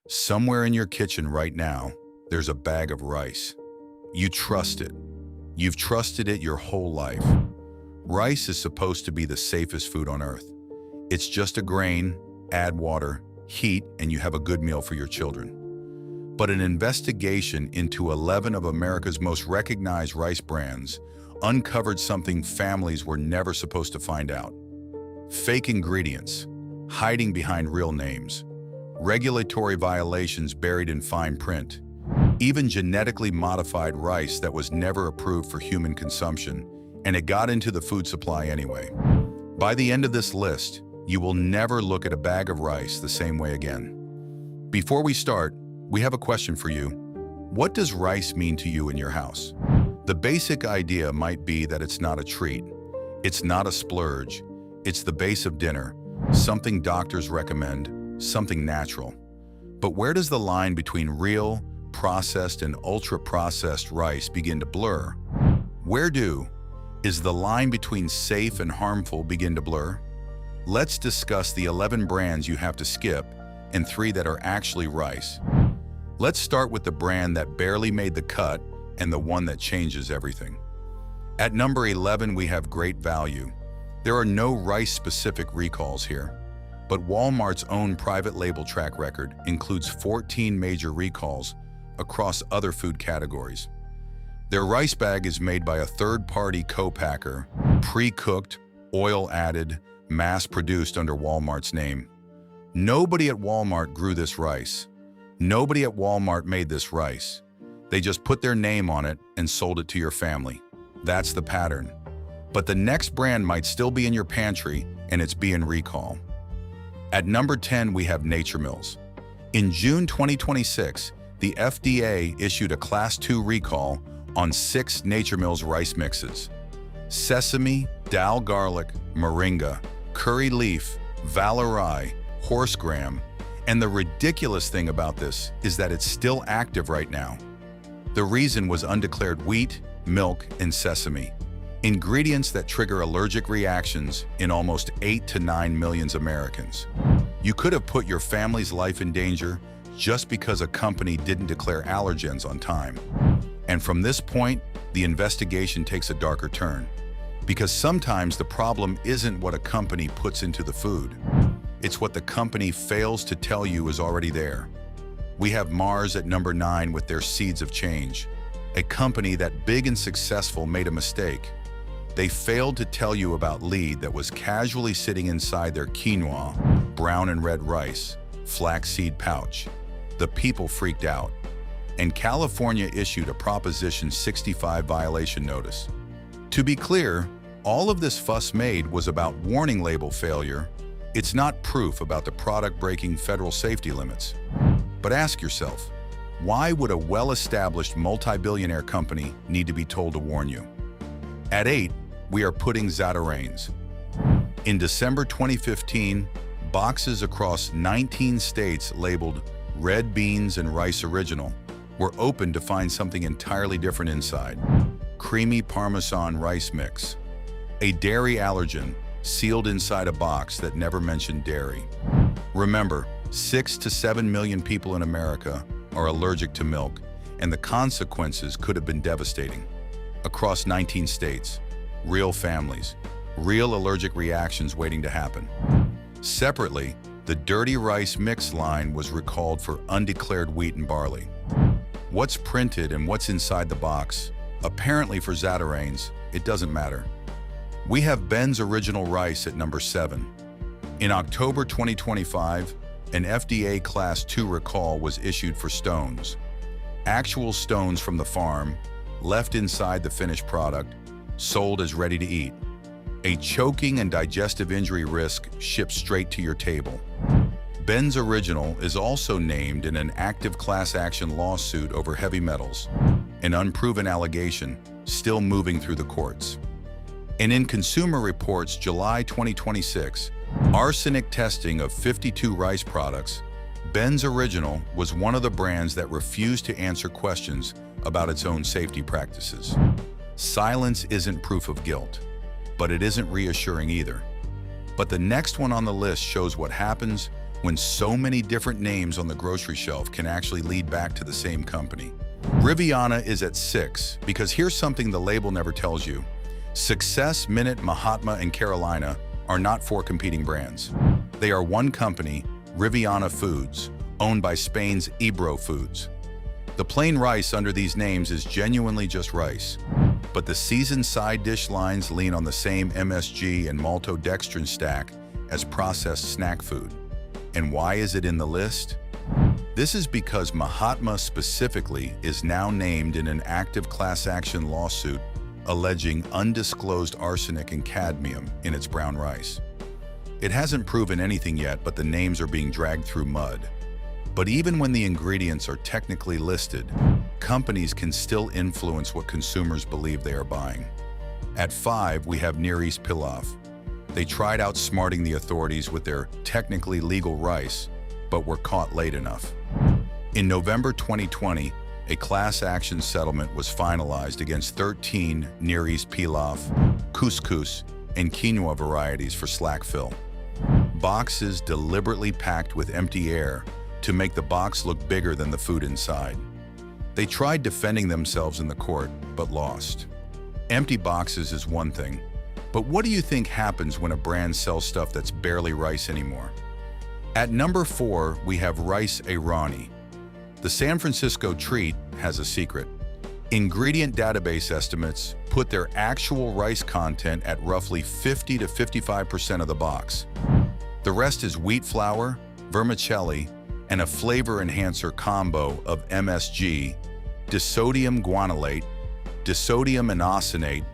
Somewhere in your kitchen right now, there's a bag of rice. You trust it. You've trusted it your whole life. Rice is supposed to be the safest food on earth. It's just a grain, add water, heat, and you have a good meal for your children. But an investigation into 11 of America's most recognized rice brands uncovered something families were never supposed to find out. Fake ingredients, hiding behind real names, regulatory violations buried in fine print, even genetically modified rice that was never approved for human consumption, and it got into the food supply anyway. By the end of this list, you will never look at a bag of rice the same way again. Before we start, we have a question for you. What does rice mean to you in your house? The basic idea might be that it's not a treat. It's not a splurge. It's the base of dinner, something doctors recommend, something natural. But where does the line between real, processed, and ultra-processed rice begin to blur? Is the line between safe and harmful begin to blur? Let's discuss the 11 brands you have to skip and 3 that are actually rice. Let's start with the brand that barely made the cut and the one that changes everything. At number 11, we have Great Value. There are no rice-specific recalls here, but Walmart's own private label track record includes 14 major recalls across other food categories. Their rice bag is made by a third-party co-packer, pre-cooked, oil-added, mass-produced under Walmart's name. Nobody at Walmart grew this rice. Nobody at Walmart made this rice. They just put their name on it and sold it to your family. That's the pattern. But the next brand might still be in your pantry and it's being recalled. At number 10, we have Nature Mills. In June 2026, the FDA issued a Class 2 recall on 6 Nature Mills rice mixes: sesame, dal garlic, moringa, curry leaf, valeriye, horse gram, and the ridiculous thing about this is that it's still active right now. The reason was undeclared wheat, milk, and sesame, ingredients that trigger allergic reactions in almost 8 to 9 million Americans. You could have put your family's life in danger just because a company didn't declare allergens on time. And from this point, the investigation takes a darker turn, because sometimes the problem isn't what a company puts into the food. It's what the company fails to tell you is already there. We have Mars at number 9 with their Seeds of Change, a company that big and successful made a mistake. They failed to tell you about lead that was casually sitting inside their quinoa, brown and red rice, flaxseed pouch. The people freaked out, and California issued a Proposition 65 violation notice. To be clear, all of this fuss made was about warning label failure. It's not proof about the product breaking federal safety limits. But ask yourself, why would a well-established multi-billionaire company need to be told to warn you? At 8, we are putting Zatarain's. In December 2015, boxes across 19 states labeled red beans and rice original were opened to find something entirely different inside: creamy Parmesan rice mix, a dairy allergen sealed inside a box that never mentioned dairy. Remember, 6 to 7 million people in America are allergic to milk, and the consequences could have been devastating. Across 19 states, real families, real allergic reactions waiting to happen. Separately, the Dirty Rice Mix line was recalled for undeclared wheat and barley. What's printed and what's inside the box? Apparently for Zatarain's, it doesn't matter. We have Ben's Original Rice at number 7. In October 2025, an FDA Class 2 recall was issued for stones. Actual stones from the farm, left inside the finished product, sold as ready to eat. A choking and digestive injury risk shipped straight to your table. Ben's Original is also named in an active class action lawsuit over heavy metals, an unproven allegation still moving through the courts. And in Consumer Reports July 2026, arsenic testing of 52 rice products, Ben's Original was one of the brands that refused to answer questions about its own safety practices. Silence isn't proof of guilt, but it isn't reassuring either. But the next one on the list shows what happens when so many different names on the grocery shelf can actually lead back to the same company? Riviana is at 6 because here's something the label never tells you. Success, Minute, Mahatma, and Carolina are not 4 competing brands. They are one company, Riviana Foods, owned by Spain's Ebro Foods. The plain rice under these names is genuinely just rice, but the seasoned side dish lines lean on the same MSG and maltodextrin stack as processed snack food. And why is it in the list? This is because Mahatma specifically is now named in an active class action lawsuit alleging undisclosed arsenic and cadmium in its brown rice. It hasn't proven anything yet, but the names are being dragged through mud. But even when the ingredients are technically listed, companies can still influence what consumers believe they are buying. At 5, we have Near East Pilaf. They tried outsmarting the authorities with their technically legal rice, but were caught late enough. In November 2020, a class action settlement was finalized against 13 Near East Pilaf, couscous, and quinoa varieties for slack fill. Boxes deliberately packed with empty air to make the box look bigger than the food inside. They tried defending themselves in the court, but lost. Empty boxes is one thing, but what do you think happens when a brand sells stuff that's barely rice anymore? At number 4, we have Rice Irani. The San Francisco treat has a secret. Ingredient database estimates put their actual rice content at roughly 50 to 55% of the box. The rest is wheat flour, vermicelli, and a flavor enhancer combo of MSG, disodium guanylate, disodium inosinate,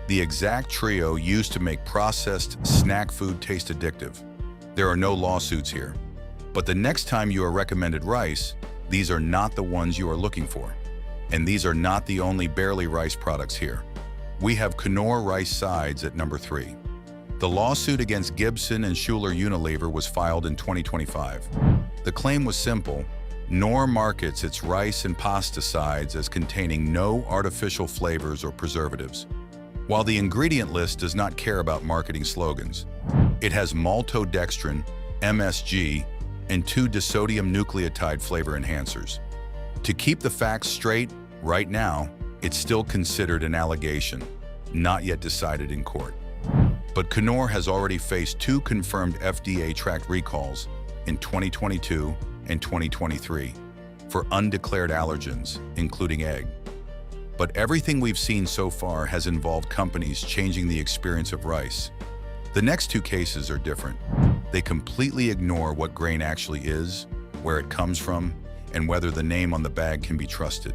the exact trio used to make processed snack food taste addictive. There are no lawsuits here. But the next time you are recommended rice, these are not the ones you are looking for. And these are not the only barely rice products here. We have Knorr rice sides at number 3. The lawsuit against Gibson and Schuler Unilever was filed in 2025. The claim was simple. Knorr markets its rice and pasta sides as containing no artificial flavors or preservatives. While the ingredient list does not care about marketing slogans, it has maltodextrin, MSG, and 2 disodium nucleotide flavor enhancers. To keep the facts straight, right now, it's still considered an allegation, not yet decided in court. But Knorr has already faced 2 confirmed FDA-tracked recalls in 2022 and 2023 for undeclared allergens, including egg. But everything we've seen so far has involved companies changing the experience of rice. The next 2 cases are different. They completely ignore what grain actually is, where it comes from, and whether the name on the bag can be trusted.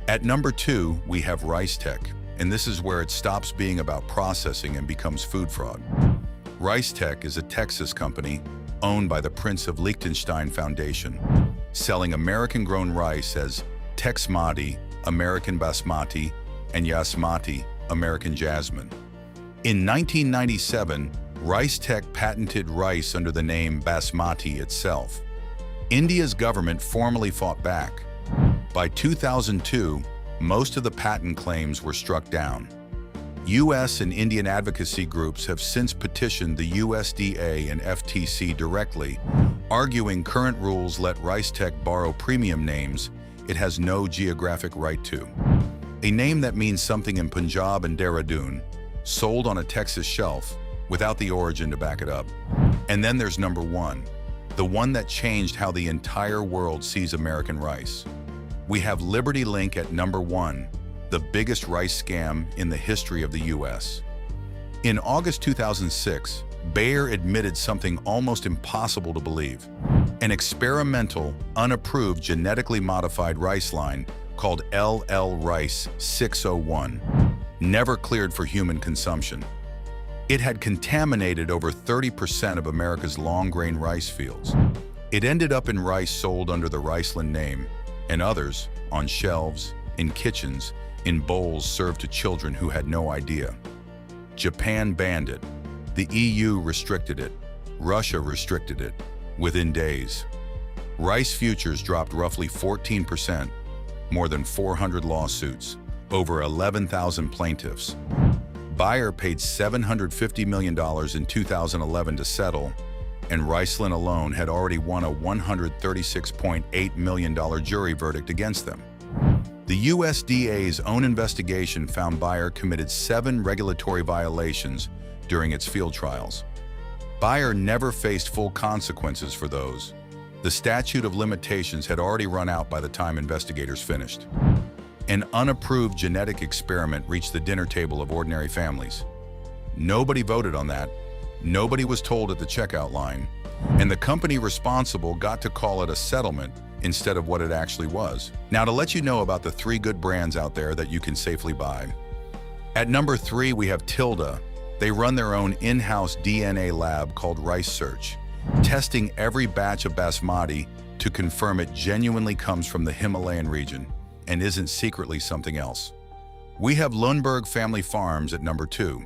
At number 2, we have RiceTech, and this is where it stops being about processing and becomes food fraud. RiceTech is a Texas company owned by the Prince of Liechtenstein Foundation, selling American-grown rice as Texmati, American Basmati, and Yasmati, American Jasmine. In 1997, RiceTech patented rice under the name Basmati itself. India's government formally fought back. By 2002, most of the patent claims were struck down. U.S. and Indian advocacy groups have since petitioned the USDA and FTC directly, arguing current rules let RiceTech borrow premium names it has no geographic right to. A name that means something in Punjab and Dehradun, sold on a Texas shelf without the origin to back it up. And then there's number 1, the one that changed how the entire world sees American rice. We have Liberty Link at number 1, the biggest rice scam in the history of the U.S. In August 2006, Bayer admitted something almost impossible to believe. An experimental, unapproved genetically modified rice line called LL Rice 601 never cleared for human consumption. It had contaminated over 30% of America's long-grain rice fields. It ended up in rice sold under the Riceland name, and others on shelves, in kitchens, in bowls served to children who had no idea. Japan banned it. The EU restricted it. Russia restricted it. Within days, rice futures dropped roughly 14%, more than 400 lawsuits, over 11,000 plaintiffs. Bayer paid $750 million in 2011 to settle, and Riceland alone had already won a $136.8 million jury verdict against them. The USDA's own investigation found Bayer committed 7 regulatory violations during its field trials. Bayer never faced full consequences for those. The statute of limitations had already run out by the time investigators finished. An unapproved genetic experiment reached the dinner table of ordinary families. Nobody voted on that, nobody was told at the checkout line, and the company responsible got to call it a settlement instead of what it actually was. Now, to let you know about the 3 good brands out there that you can safely buy. At number 3, we have Tilda. They run their own in-house DNA lab called RiceSearch, testing every batch of basmati to confirm it genuinely comes from the Himalayan region and isn't secretly something else. We have Lundberg Family Farms at number 2.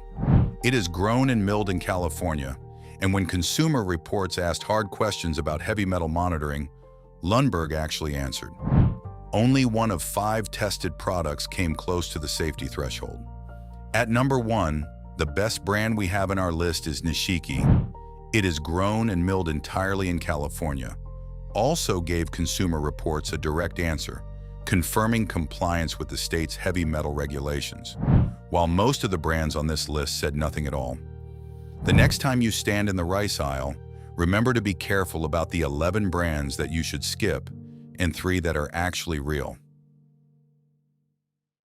It is grown and milled in California, and when Consumer Reports asked hard questions about heavy metal monitoring, Lundberg actually answered. Only 1 of 5 tested products came close to the safety threshold. At number 1, the best brand we have in our list is Nishiki. It is grown and milled entirely in California. Also gave Consumer Reports a direct answer, confirming compliance with the state's heavy metal regulations, while most of the brands on this list said nothing at all. The next time you stand in the rice aisle, remember to be careful about the 11 brands that you should skip and 3 that are actually real.